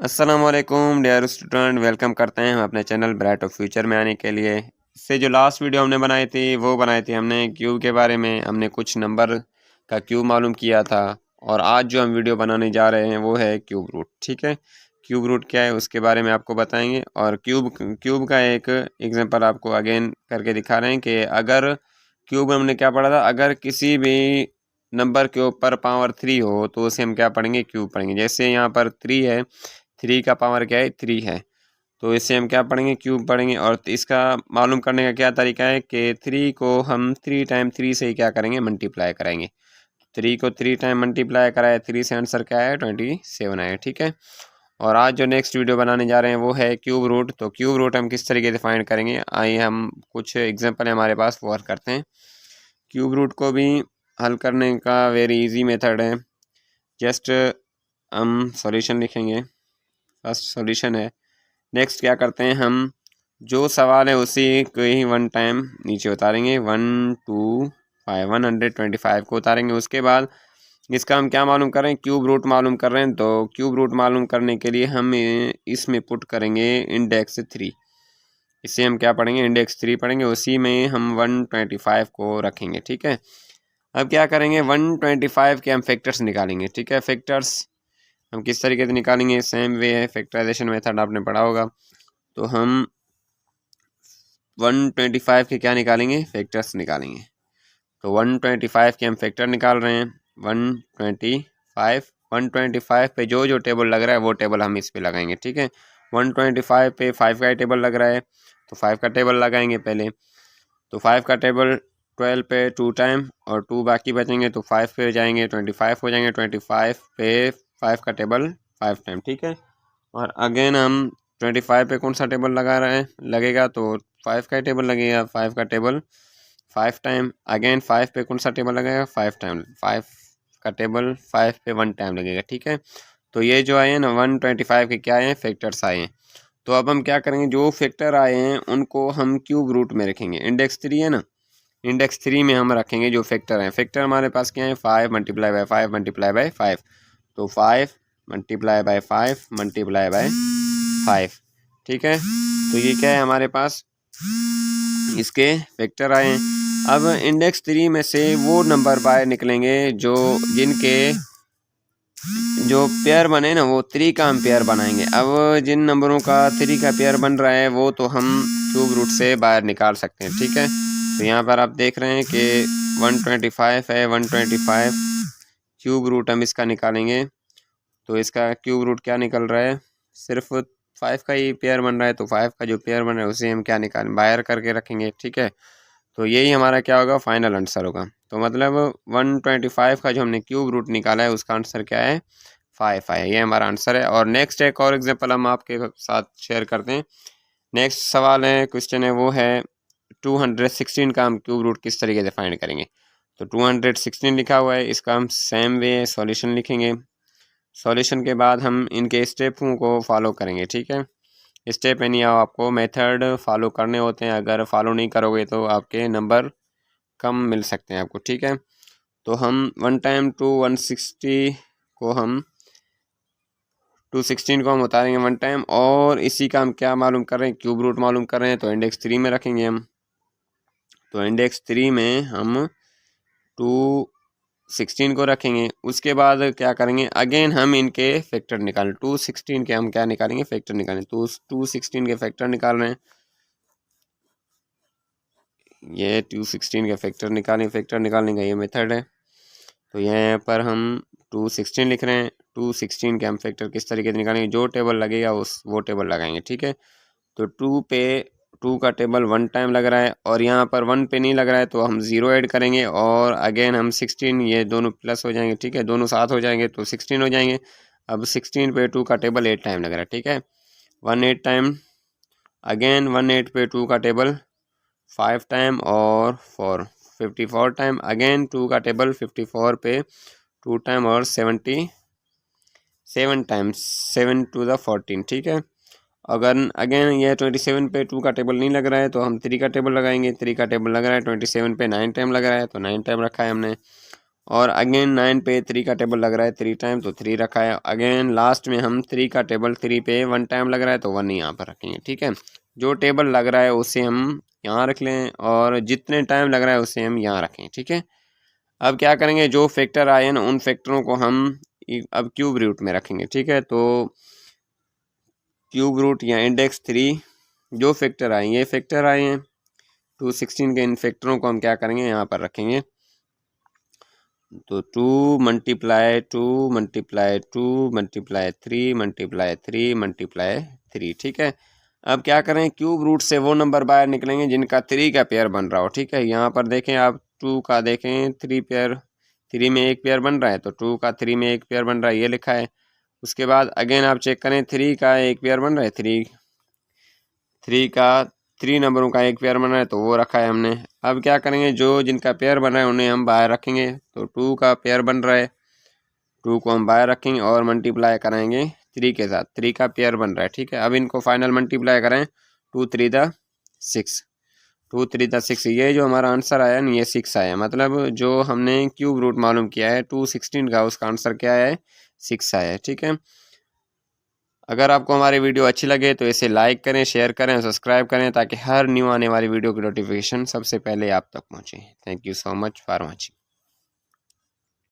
अस्सलाम वालेकुम dear student, welcome करते हैं हम अपने चैनल ब्राइट ऑफ फ्यूचर में आने के लिए। इससे जो लास्ट वीडियो हमने बनाई थी वो बनाई थी हमने क्यूब के बारे में। हमने कुछ नंबर का क्यूब मालूम किया था और आज जो हम वीडियो बनाने जा रहे हैं वो है क्यूब रूट। ठीक है, क्यूब रूट क्या है उसके बारे में आपको बताएंगे और क्यूब का एक एग्जांपल आपको अगेन करके दिखा रहे हैं कि अगर क्यूब हमने क्या पढ़ा था, अगर किसी भी नंबर के ऊपर पावर 3 हो तो उसे हम क्या पढ़ेंगे, क्यूब पढ़ेंगे। जैसे यहाँ पर 3 है, 3 का पावर क्या है, 3 है, तो इसे हम क्या पढ़ेंगे, क्यूब पढ़ेंगे। और इसका मालूम करने का क्या तरीका है कि 3 को हम 3 टाइम 3 से ही क्या करेंगे, मल्टीप्लाई कराएंगे। 3 को 3 टाइम मल्टीप्लाई कराए, 3 से आंसर क्या है, 27 आए। ठीक है, और आज जो नेक्स्ट वीडियो बनाने जा रहे हैं वो है क्यूब रूट। तो क्यूब रूट हम किस तरीके से फाइंड करेंगे, आइए हम कुछ एग्जांपल हमारे पास वो हल करते हैं। क्यूब रूट को भी हल करने का वेरी इजी मेथड है। जस्ट हम सॉल्यूशन लिखेंगे, फर्स्ट सॉल्यूशन है। नेक्स्ट क्या करते हैं, हम जो सवाल है उसी को ही 1 टाइम नीचे उतारेंगे, 125 को उतारेंगे। उसके बाद इसका हम क्या मालूम कर रहे हैं, क्यूब रूट मालूम कर रहे हैं। तो क्यूब रूट मालूम करने के लिए हम इसमें पुट करेंगे इंडेक्स 3। इसे हम क्या पढ़ेंगे, इंडेक्स 3 पढ़ेंगे, उसी में हम 125 को रखेंगे। ठीक है, अब क्या करेंगे, 125 के हम फैक्टर्स निकालेंगे। ठीक है, फैक्टर्स हम किस तरीके से निकालेंगे, सेम वे है, फैक्टराइजेशन मेथड आपने पढ़ा होगा। तो हम 125 के क्या निकालेंगे, फैक्टर्स निकालेंगे। तो 125 के हम फैक्टर निकाल रहे हैं। 125 पे जो जो टेबल लग रहा है वो टेबल हम इस पे लगाएंगे। ठीक है, 125 पे 5 का टेबल लग रहा है तो 5 का टेबल लगाएंगे पहले। तो 5 का टेबल 12 पे 2 टाइम और 2 बाकी बचेंगे तो 5 पे जाएंगे, 25 हो जाएंगे। 25 पे 5 का टेबल 5 टाइम। ठीक है, और अगेन हम 25 पे कौन सा टेबल लगा रहे हैं, लगेगा तो 5 का टेबल लगेगा, 5 का टेबल 5 टाइम। अगेन 5 पे कौन सा टेबल लगेगा, 5 टाइम। 5 का टेबल 5 पे 1 टाइम लगेगा। ठीक है, तो ये जो आए हैं ना 125 के क्या आए हैं, फैक्टर्स आए हैं। तो अब हम क्या करेंगे, जो फैक्टर आए हैं उनको हम क्यूब रूट में रखेंगे। इंडेक्स 3 है ना, इंडेक्स 3 में हम रखेंगे जो फैक्टर हैं। फैक्टर हमारे पास क्या है, 5 मल्टीप्लाई बाय 5 मल्टीप्लाई बाय 5। तो 5 मल्टीप्लाई बाय 5 मल्टीप्लाई बाय 5। ठीक है, तो ये क्या है हमारे पास, इसके फैक्टर आए हैं। अब इंडेक्स 3 में से वो नंबर बाहर निकलेंगे जो जिनके जो पेयर बने ना, वो 3 का हम पेयर बनाएंगे। अब जिन नंबरों का 3 का पेयर बन रहा है वो तो हम क्यूब रूट से बाहर निकाल सकते हैं। ठीक है, तो यहाँ पर आप देख रहे हैं कि 125 है, 125 क्यूब रूट हम इसका निकालेंगे। तो इसका क्यूब रूट क्या निकल रहा है, सिर्फ 5 का ही पेयर बन रहा है। तो 5 का जो पेयर बन रहा है उसे हम क्या निकालें, बाहर करके रखेंगे। ठीक है, तो यही हमारा क्या होगा, फाइनल आंसर होगा। तो मतलब 125 का जो हमने क्यूब रूट निकाला है उसका आंसर क्या है, 5 है। ये हमारा आंसर है। और नेक्स्ट एक और एग्जांपल हम आपके साथ शेयर करते हैं। नेक्स्ट सवाल है, क्वेश्चन है, वो है 216 का हम क्यूब रूट किस तरीके से फाइंड करेंगे। तो 216 लिखा हुआ है, इसका हम सेम वे सॉल्यूशन लिखेंगे। सॉल्यूशन के बाद हम इनके स्टेपों को फॉलो करेंगे। ठीक है, स्टेप यानी आपको मेथड फॉलो करने होते हैं, अगर फॉलो नहीं करोगे तो आपके नंबर कम मिल सकते हैं आपको। ठीक है, तो हम 1 टाइम 160 को हम 216 को हम उतारेंगे 1 टाइम, और इसी का हम क्या मालूम कर रहे हैं, क्यूब रूट मालूम कर रहे हैं। तो इंडेक्स 3 में रखेंगे हम। तो इंडेक्स 3 में हम 216 को रखेंगे। उसके बाद क्या करेंगे, अगेन हम इनके फैक्टर निकालें। 216 के हम क्या निकालेंगे, फैक्टर निकालें। तो 216 के फैक्टर निकाल रहे हैं, ये 216 के फैक्टर निकालें। फैक्टर निकालने का ये मेथड है। तो यहाँ पर हम 216 लिख रहे हैं। 216 के हम फैक्टर किस तरीके से निकालेंगे, जो टेबल लगेगा उस वो टेबल लगाएंगे। ठीक है, तो 2 पे 2 का टेबल 1 टाइम लग रहा है और यहाँ पर 1 पे नहीं लग रहा है तो हम 0 ऐड करेंगे, और अगेन हम 16, ये दोनों प्लस हो जाएंगे। ठीक है, दोनों साथ हो जाएंगे तो 16 हो जाएंगे। अब 16 पे 2 का टेबल 8 टाइम लग रहा है। ठीक है, 1 8 टाइम, अगेन 1 8 पे 2 का टेबल 5 टाइम और 4 54 टाइम, अगेन 2 का टेबल 54 पे 2 टाइम और 77 टाइम, 7 टू द 14। ठीक है, अगर अगेन ये 27 पे 2 का टेबल नहीं लग रहा है तो हम 3 का टेबल लगाएंगे। 3 का टेबल लग रहा है 27 पे 9 टाइम लग रहा है तो 9 टाइम रखा है हमने। और अगेन 9 पे 3 का टेबल लग रहा है 3 टाइम, तो 3 रखा है। अगेन लास्ट में हम 3 का टेबल 3 पे 1 टाइम लग रहा है तो 1 यहाँ पर रखेंगे, ठीक है। जो टेबल लग रहा है उसे हम यहाँ रख लें और जितने टाइम लग रहा है उसे हम यहाँ रखें, ठीक है। अब क्या करेंगे, जो फैक्टर आए हैं उन फैक्टरों को हम अब क्यूब रूट में रखेंगे, ठीक है। तो क्यूब रूट या इंडेक्स 3 जो फैक्टर आए, ये फैक्टर आए हैं 216 के, इन फैक्टरों को हम क्या करेंगे यहाँ पर रखेंगे। तो 2 multiply 2 multiply 2 multiply 3 multiply 3 multiply 3, ठीक है। अब क्या करें, क्यूब रूट से वो नंबर बाहर निकलेंगे जिनका 3 का पेयर बन रहा हो, ठीक है। यहाँ पर देखें आप 2 का देखें 3 पेयर, 3 में एक पेयर बन रहा है तो 2 का 3 में एक पेयर बन रहा है, ये लिखा है। उसके बाद अगेन आप चेक करें 3 का एक पेयर बन रहा है, 3 का 3 नंबरों का एक पेयर बन रहा है तो वो रखा है हमने। अब क्या करेंगे, जो जिनका पेयर बन रहा है उन्हें हम बाहर रखेंगे। तो 2 का पेयर बन रहा है, 2 को हम बाहर रखेंगे और मल्टीप्लाई कराएंगे 3 के साथ, 3 का पेयर बन रहा है, ठीक है। अब इनको फाइनल मल्टीप्लाई करें, 2 3 दा 6, 2 3 दा 6, ये जो हमारा आंसर आया ना ये 6 आया। मतलब जो हमने क्यूब रूट मालूम किया है 216 का, उसका आंसर क्या है, 6 आया है, ठीक है। अगर आपको हमारी वीडियो अच्छी लगे तो इसे लाइक करें, शेयर करें, सब्सक्राइब करें ताकि हर न्यू आने वाली वीडियो की नोटिफिकेशन सबसे पहले आप तक पहुंचे। Thank you so much for watching.